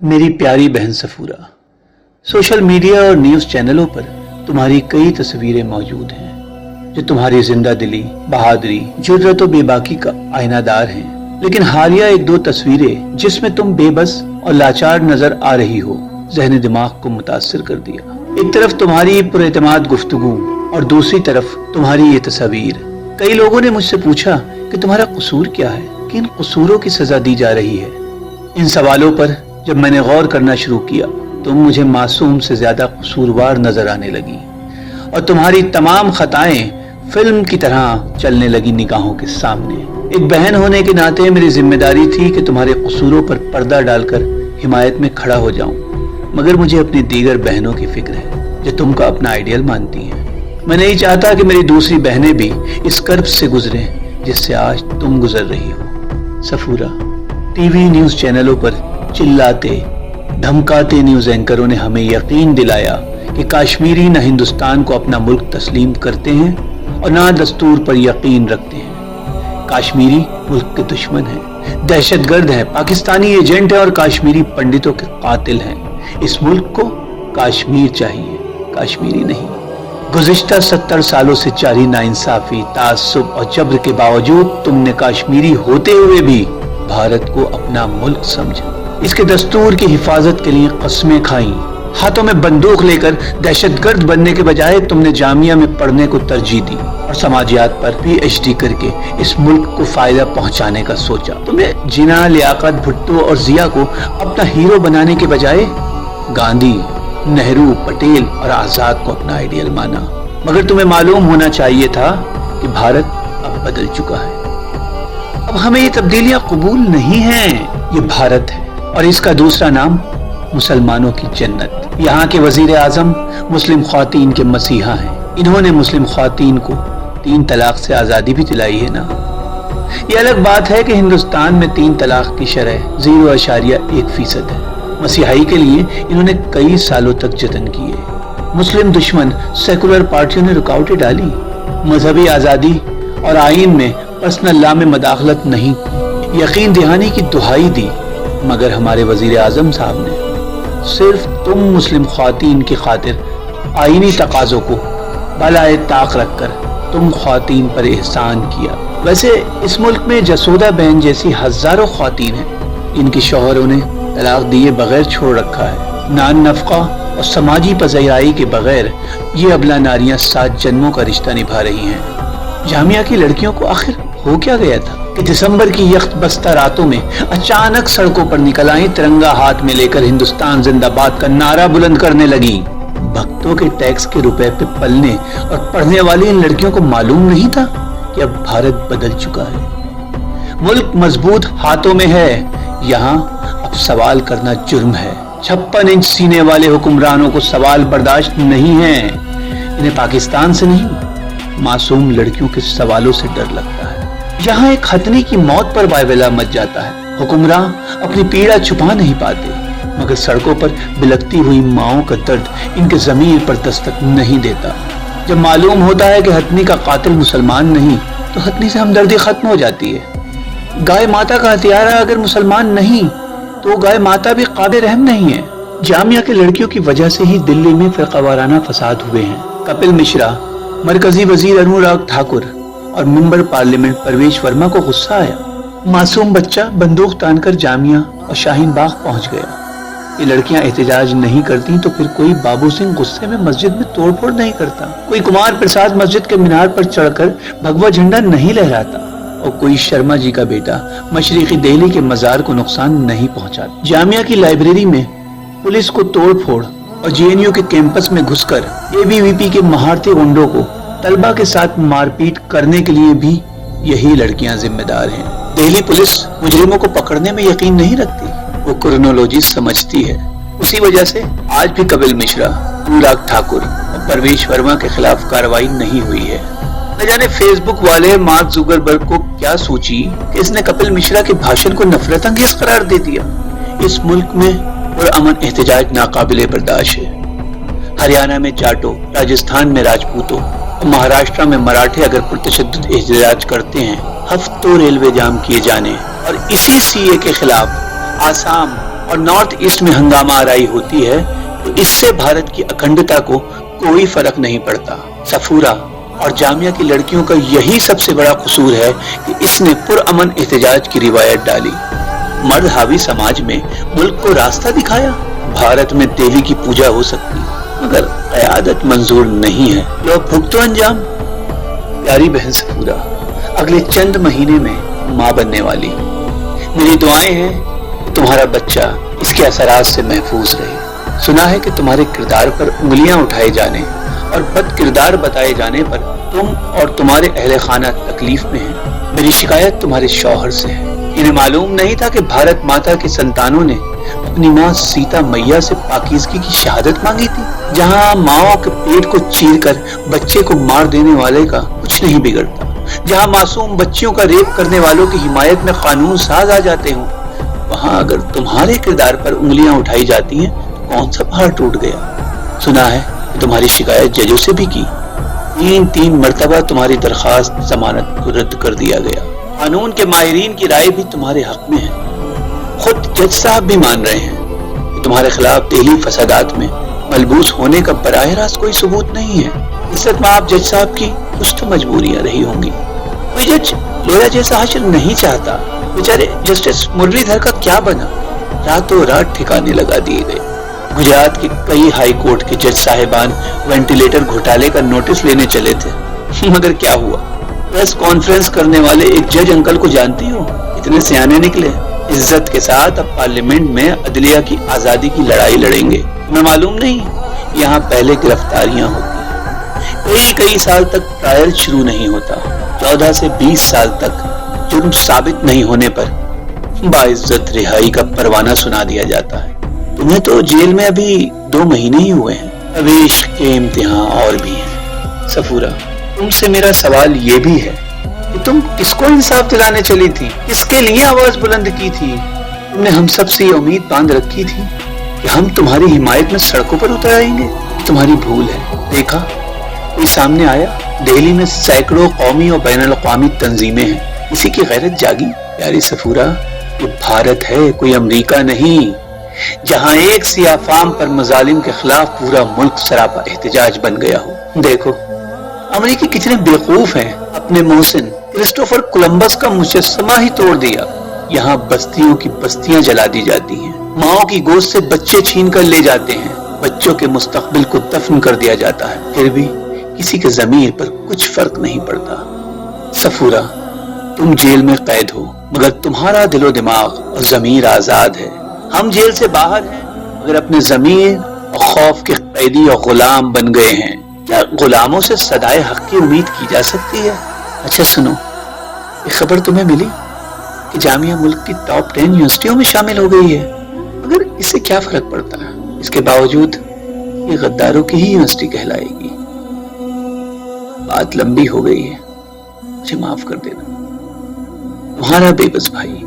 मेरी प्यारी बहन सफूरा, सोशल मीडिया और न्यूज़ चैनलों पर तुम्हारी कई तस्वीरें मौजूद हैं जो तुम्हारी जिंदा दिली, बहादुरी, जुर्रत और बेबाकी का आईनादार हैं। लेकिन हालिया एक दो तस्वीरें जिसमें तुम बेबस और लाचार नजर आ रही हो, ज़हन दिमाग को मुतासिर कर दिया। एक तरफ तुम्हारी पुरएतमाद गुफ्तगू और दूसरी तरफ तुम्हारी ये तस्वीर। कई लोगों ने मुझसे पूछा कि तुम्हारा कसूर क्या है, किन कसूरों की सजा दी जा रही है। इन सवालों पर जब मैंने गौर करना शुरू किया तो मुझे मासूम से ज्यादा कसूरवार नजर आने लगी और तुम्हारी तमाम खताएं फिल्म की तरह चलने लगी निगाहों के सामने। एक बहन होने के नाते मेरी जिम्मेदारी थी कि तुम्हारे कसूरों पर पर्दा डालकर हिमायत में खड़ा हो जाऊं, मगर मुझे अपनी दीगर बहनों की फिक्र है जो तुमको अपना आइडियल मानती हैं। मैं नहीं चाहता कि मेरी दूसरी बहनें भी इस कर्ब से गुजरें जिससे आज तुम गुजर रही हो। सफूरा, टीवी न्यूज़ चैनलों पर चिल्लाते धमकाते न्यूज़ एंकरों ने हमें यकीन दिलाया कि कश्मीरी न हिंदुस्तान को अपना मुल्क तस्लीम करते हैं और न दस्तूर पर यकीन रखते हैं। कश्मीरी मुल्क के दुश्मन हैं, दहशतगर्द हैं, पाकिस्तानी एजेंट हैं और कश्मीरी पंडितों के कातिल हैं। इस मुल्क को कश्मीर चाहिए, कश्मीरी नहीं। गुज़िश्ता 70 सालों से जारी नाइंसाफी, तासुब और जब्र के बावजूद तुमने कश्मीरी होते हुए भी भारत को अपना मुल्क समझा। इसके दस्तूर की हिफाजत के लिए कस्में खाई। हाथों में बंदूक लेकर दहशतगर्द बनने के बजाय तुमने जामिया में पढ़ने को तरजीह दी और समाजियात पर PhD करके इस मुल्क को फायदा पहुंचाने का सोचा। तुमने जिन्ना, लियाकत, भुट्टो और जिया को अपना हीरो बनाने के बजाय गांधी, नेहरू, पटेल और आजाद को अपना आइडियल माना। मगर तुम्हें मालूम होना चाहिए था कि भारत अब बदल चुका है। अब हमें ये तब्दीलियां कबूल नहीं हैं। ये भारत है और इसका दूसरा नाम मुसलमानों की जन्नत। यहाँ के वजीर आजम मुस्लिम ख्वातीन के मसीहा हैं। इन्होंने मुस्लिम ख्वातीन को 3 तलाक से आज़ादी भी दिलाई है ना। ये अलग बात है कि हिंदुस्तान में 3 तलाक की शरह 0.1% है। मसीहाई के लिए इन्होंने कई सालों तक जतन किए। मुस्लिम दुश्मन सेकुलर पार्टियों ने रुकावटें डाली। मजहबी आज़ादी और आईन में पर्सनल लॉ में मदाखलत नहीं, यकीन दहानी की दुहाई दी, मगर हमारे वजीर आजम साहब ने सिर्फ तुम मुस्लिम ख्वातीन की खातिर आईनी तकाजों को बलाए ताक रखकर तुम ख्वातीन पर एहसान किया। वैसे इस मुल्क में जसोदा बहन जैसी हजारों ख्वातीन हैं, इनके शौहरों ने तलाक दिए बगैर छोड़ रखा है। नान नफका और समाजी पज़ीराई के बगैर ये अबला नारियां 7 जन्मों का रिश्ता निभा रही हैं। जामिया की लड़कियों को आखिर हो क्या गया था कि दिसंबर की यख्त बस्ता रातों में अचानक सड़कों पर निकल आई, तिरंगा हाथ में लेकर हिंदुस्तान जिंदाबाद का नारा बुलंद करने लगी। भक्तों के टैक्स के रुपए पे पलने और पढ़ने वाली इन लड़कियों को मालूम नहीं था कि अब भारत बदल चुका है। मुल्क मजबूत हाथों में है, यहाँ अब सवाल करना जुर्म है। 56 इंच सीने वाले हुक्मरानों को सवाल बर्दाश्त नहीं है। इन्हें पाकिस्तान से नहीं, मासूम लड़कियों के सवालों से डर लगता है। यहाँ एक खतनी की मौत पर वायवेला मच जाता है। हुक्मरान अपनी पीड़ा छुपा नहीं पाते, मगर सड़कों पर बिलखती हुई माओं का दर्द इनके ज़मीर पर दस्तक नहीं देता। जब मालूम होता है कि हथनी का कातिल मुसलमान नहीं, तो हथनी से हमदर्दी खत्म हो जाती है। गाय माता का हथियारा अगर मुसलमान नहीं, तो गाय माता भी काबिल रहम नहीं है। जामिया के लड़कियों की वजह से ही दिल्ली में फिरकावाराना फसाद हुए हैं। कपिल मिश्रा, मरकजी वजीर अनुराग ठाकुर और मेंबर पार्लियामेंट परवेश वर्मा को गुस्सा आया। मासूम बच्चा बंदूक तानकर जामिया और शाहीन बाग पहुंच गया। ये लड़कियां एहतजाज नहीं करती तो फिर कोई बाबू सिंह गुस्से में मस्जिद में तोड़फोड़ नहीं करता, कोई कुमार प्रसाद मस्जिद के मीनार पर चढ़कर भगवा झंडा नहीं लहराता और कोई शर्मा जी का बेटा मशरिकी दिल्ली के मजार को नुकसान नहीं पहुंचाता। जामिया की लाइब्रेरी में पुलिस को तोड़फोड़ और JNU के कैंपस में घुसकर ABVP के महारती गुंडों को तलबा के साथ मारपीट करने के लिए भी यही लड़कियां जिम्मेदार हैं। दिल्ली पुलिस मुजरिमों को पकड़ने में यकीन नहीं रखती, वो क्रोनोलॉजी समझती है। उसी वजह से आज भी कपिल मिश्रा, अनुराग ठाकुर और परवेश वर्मा के खिलाफ कार्रवाई नहीं हुई है। न जाने फेसबुक वाले मार्क जुकरबर्ग को क्या सोची कि इसने कपिल मिश्रा के भाषण को नफरत अंगेज करार दे दिया। इस मुल्क में पुरअमन एहतजाज नाकाबिले बर्दाश्त है। हरियाणा में जाटों, राजस्थान में राजपूतों, महाराष्ट्र में मराठे अगर पुरतशद्दुद एहतजाज करते हैं, हफ्तों रेलवे जाम किए जाने और इसी CA के खिलाफ आसाम, और नॉर्थ ईस्ट में हंगामा आराई होती है तो इससे भारत की अखंडता को कोई फर्क नहीं पड़ता। सफूरा और जामिया की लड़कियों का यही सबसे बड़ा कसूर है कि इसने पुरअमन एहतजाज की रिवायत डाली। मर्द हावी समाज में मुल्क को रास्ता दिखाया। भारत में देवी की पूजा हो सकती मगर क़यादत मंजूर नहीं है। लो भुगतो अंजाम। प्यारी बहन सफूरा अगले चंद महीने में माँ बनने वाली। मेरी दुआएं हैं कि तुम्हारा बच्चा इसके असरात से महफूज रहे। सुना है कि तुम्हारे किरदार पर उंगलियां उठाए जाने और बद किरदार बताए जाने पर तुम और तुम्हारे अहले खाना तकलीफ में हैं। मेरी शिकायत तुम्हारे शौहर से है। इन्हें मालूम नहीं था कि भारत माता के संतानों ने अपनी माँ सीता मैया से पाकीज़गी की शहादत मांगी थी। जहाँ माओ के पेट को चीरकर बच्चे को मार देने वाले का कुछ नहीं बिगड़ता, जहाँ मासूम बच्चियों का रेप करने वालों की हिमायत में कानून साज आ जाते हों, वहाँ अगर तुम्हारे किरदार पर उंगलियां उठाई जाती हैं तो कौन सा पहाड़ टूट गया। सुना है कि तुम्हारी शिकायत जजों से भी की। तीन मर्तबा तुम्हारी दरखास्त जमानत को रद्द कर दिया गया। कानून के माहिरीन की राय भी तुम्हारे हक में है। खुद जज साहब भी मान रहे हैं कि तुम्हारे खिलाफ दिल्ली फसादात में मलबूस होने का बराह रास्त कोई सबूत नहीं है। इज्जत माब जज साहब की कुछ तो मजबूरियां रही होंगी। कोई जज लोया जैसा हाशिर नहीं चाहता। बेचारे जस्टिस मुरलीधर का क्या बना, रातों रात ठिकाने लगा दिए गए। गुजरात के कई हाई कोर्ट के जज साहिबान वेंटिलेटर घोटाले का नोटिस लेने चले थे, मगर क्या हुआ। प्रेस कॉन्फ्रेंस करने वाले एक जज अंकल को जानती हो, इतने सियाने निकले। इज्जत के साथ अब पार्लियामेंट में अदलिया की आजादी की लड़ाई लड़ेंगे। तुम्हें मालूम नहीं यहाँ पहले गिरफ्तारियां होती, कई साल तक ट्रायल शुरू नहीं होता। 14 से 20 साल तक जुर्म साबित नहीं होने पर बाइज्जत रिहाई का परवाना सुना दिया जाता है। तुम्हें तो जेल में अभी 2 महीने ही हुए हैं। अभी इश्क के इम्तिहान और भी हैं। सफूरा तुमसे मेरा सवाल ये भी है कि तुम किसको इंसाफ दिलाने चली थी, किसके लिए आवाज बुलंद की थी। तुमने हम सब से ये उम्मीद बांध रखी थी कि हम तुम्हारी हिमायत में सड़कों पर उतर आएंगे। तुम्हारी भूल है। देखा कोई सामने आया। दिल्ली में सैकड़ों कौमी और बैनुल अक़वामी तंजीमें हैं। इसी की गैरत जागी। प्यारी सफूरा ये भारत है, कोई अमेरिका नहीं, जहां एक सियाह फाम पर मजालिम के खिलाफ पूरा मुल्क सरापा एहतजाज बन गया हो। देखो अमेरिकी कितने बेवकूफ हैं। अपने मोहसिन क्रिस्टोफर कोलंबस का मुजस्समा ही तोड़ दिया। यहाँ बस्तियों की बस्तियां जला दी जाती हैं। माओ की गोश्त से बच्चे छीन कर ले जाते हैं। बच्चों के मुस्तकबिल को दफन कर दिया जाता है। फिर भी किसी के ज़मीर पर कुछ फर्क नहीं पड़ता। सफूरा तुम जेल में कैद हो मगर तुम्हारा दिलो दिमाग और ज़मीर आजाद है। हम जेल से बाहर हैं मगर अपने ज़मीर और खौफ के कैदी और गुलाम बन गए हैं। क्या गुलामों से सदाए हक की उम्मीद की जा सकती है। अच्छा सुनो, ये खबर तुम्हें मिली कि जामिया मुल्क की टॉप 10 यूनिवर्सिटियों में शामिल हो गई है। मगर इससे क्या फर्क पड़ता है, इसके बावजूद ये गद्दारों की ही यूनिवर्सिटी कहलाएगी। बात लंबी हो गई है, मुझे माफ कर देना। तुम्हारा बेबस भाई।